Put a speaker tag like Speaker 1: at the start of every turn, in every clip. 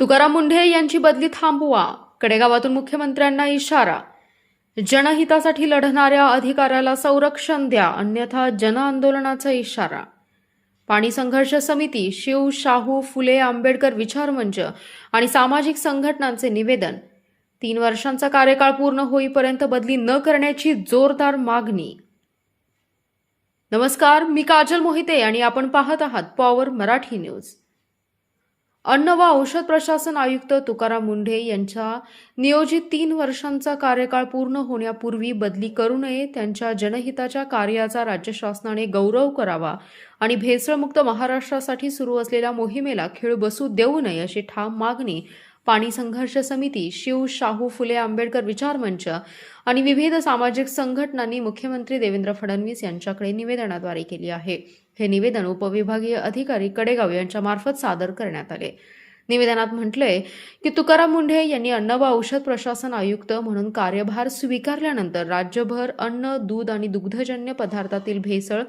Speaker 1: तुकाराम मुंढे यांची बदली थांबवा, कडेगावातून मुख्यमंत्र्यांना इशारा. जनहितासाठी लढणाऱ्या अधिकाऱ्याला संरक्षण द्या, अन्यथा जनआंदोलनाचा इशारा. पाणी संघर्ष समिती, शिव शाहू फुले आंबेडकर विचार मंच आणि सामाजिक संघटनांचे निवेदन. 3 वर्षांचा कार्यकाळ पूर्ण होईपर्यंत बदली न करण्याची जोरदार मागणी. नमस्कार, मी काजल मोहिते आणि आपण पाहत आहात पॉवर मराठी न्यूज. अन्न व औषध प्रशासन आयुक्त तुकाराम मुंढे यांच्या नियोजित 3 वर्षांचा कार्यकाळ पूर्ण होण्यापूर्वी बदली करू नये, त्यांच्या जनहिताच्या कार्याचा राज्य शासनाने गौरव करावा आणि भेसळमुक्त महाराष्ट्रासाठी सुरू असलेल्या मोहिमेला खीळ बसू देऊ नये अशी ठाम मागणी पाणी संघर्ष समिती, शिव शाहू फुले आंबेडकर विचार मंच आणि विविध सामाजिक संघटनांनी मुख्यमंत्री देवेंद्र फडणवीस यांच्याकडे निवेदनाद्वारे केली आहे. हे निवेदन उपविभागीय अधिकारी कडेगाव यांच्या मार्फत सादर करण्यात आले. निवेदनात म्हटलंय की तुकाराम मुंढे यांनी अन्न व औषध प्रशासन आयुक्त म्हणून कार्यभार स्वीकारल्यानंतर राज्यभर अन्न, दूध आणि दुग्धजन्य पदार्थातील भेसळ,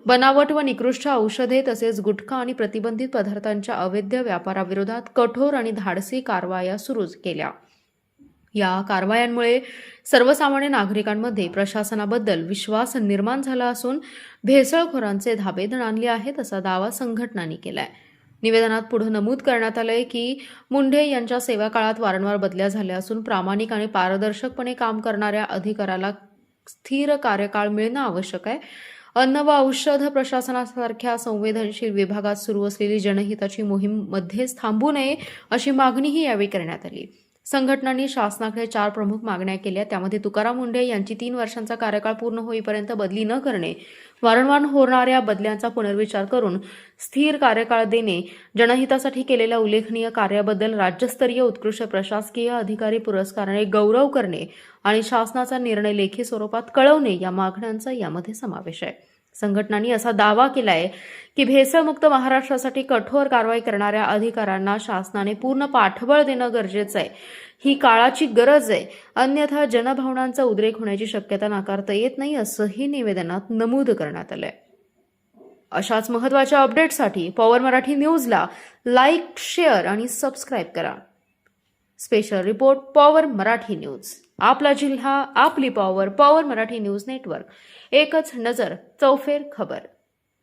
Speaker 1: बनावट व निकृष्ट औषधे तसेच गुटखा आणि प्रतिबंधित पदार्थांच्या अवैध व्यापाराविरोधात कठोर आणि धाडसी कारवाया सुरू केल्या. या कारवायांमुळे सर्वसामान्य नागरिकांमध्ये प्रशासनाबद्दल विश्वास निर्माण झाला असून भेसळखोरांचे धाबे दणाणले आहेत असा दावा संघटनांनी केलाय. निवेदनात पुढे नमूद करण्यात आलंय की मुंढे यांच्या सेवा काळात वारंवार बदल्या झाल्या असून प्रामाणिक आणि पारदर्शकपणे काम करणाऱ्या अधिकाऱ्याला स्थिर कार्यकाळ मिळणं आवश्यक आहे. अन्न व औषध प्रशासनासारख्या संवेदनशील विभागात सुरू असलेली जनहिताची मोहीम मध्येच थांबू नये अशी मागणीही यावेळी करण्यात आली. संघटनांनी शासनाकडे 4 प्रमुख मागण्या केल्या. त्यामध्ये तुकाराम मुंढे यांची 3 वर्षांचा कार्यकाळ पूर्ण होईपर्यंत बदली न करणे, वारंवार होणाऱ्या बदल्यांचा पुनर्विचार करून स्थिर कार्यकाळ देणे, जनहितासाठी केलेल्या उल्लेखनीय कार्याबद्दल राज्यस्तरीय उत्कृष्ट प्रशासकीय अधिकारी पुरस्काराने गौरव करणे आणि शासनाचा निर्णय लेखी स्वरूपात कळवणे या मागण्यांचा यामध्ये समावेश आहे. संघटनांनी असा दावा केलाय की भेसळमुक्त महाराष्ट्रासाठी कठोर कारवाई करणाऱ्या अधिकाऱ्यांना शासनाने पूर्ण पाठबळ देणं गरजेचं आहे. ही काळाची गरज आहे, अन्यथा जनभावनांचा उद्रेक होण्याची शक्यता नाकारता येत नाही असंही निवेदनात नमूद करण्यात आलंय. अशाच महत्त्वाच्या अपडेट्ससाठी पॉवर मराठी न्यूजला लाईक, शेअर आणि सबस्क्राईब करा. Special report power Marathi news. आपला जिल्हा, आपली power. Power Marathi news network. एकच नजर, चौफेर खबर.